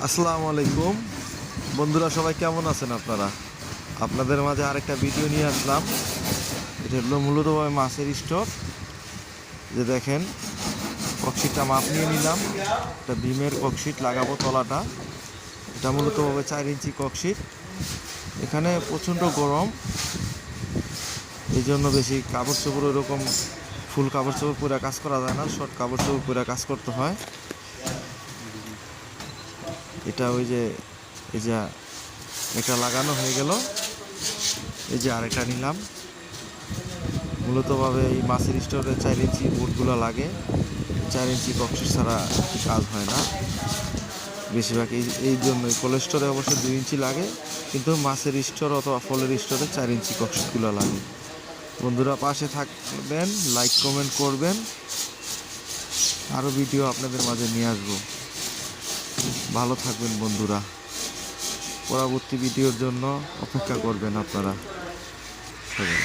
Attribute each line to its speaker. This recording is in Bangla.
Speaker 1: আসসালামু আলাইকুম বন্ধুরা, সবাই কেমন আছেন আপনারা? আপনাদের মাঝে আরেকটা ভিডিও নিয়ে আসলাম। এটা হলো মূলতভাবে মাছের স্টক। যে দেখেন, ককশিটটা মাপ নিয়ে নিলাম। একটা ভীমের ককশিট লাগাবো তলাটা। এটা মূলতভাবে 4 ইঞ্চি ককশিট। এখানে প্রচণ্ড গরম, এই জন্য বেশি কাপড় চোপড় ওইরকম ফুল কাপড় চোপড় পরে কাজ করা যায় না, শর্ট কাপড় চোপড় পরে কাজ করতে হয়। এটা ওই যে এই যে এটা লাগানো হয়ে গেল, এই যে আরেকটা নিলাম। মূলতভাবে এই মাছের স্টোরে 4 ইঞ্চি বোর্ডগুলো লাগে। 4 ইঞ্চি ককশিট ছাড়া কাজ হয় না বেশিরভাগ। এই জন্যই কোলেস্টোরে অবশ্য 2 ইঞ্চি লাগে, কিন্তু মাছের স্টোর অথবা ফলের স্টোরে 4 ইঞ্চি ককশিটগুলো লাগে। বন্ধুরা পাশে থাকবেন, লাইক কমেন্ট করবেন, আরও ভিডিও আপনাদের মাঝে নিয়ে আসবো। ভালো থাকবেন বন্ধুরা, পরবর্তী ভিডিওর জন্য অপেক্ষা করবেন আপনারা সবাই।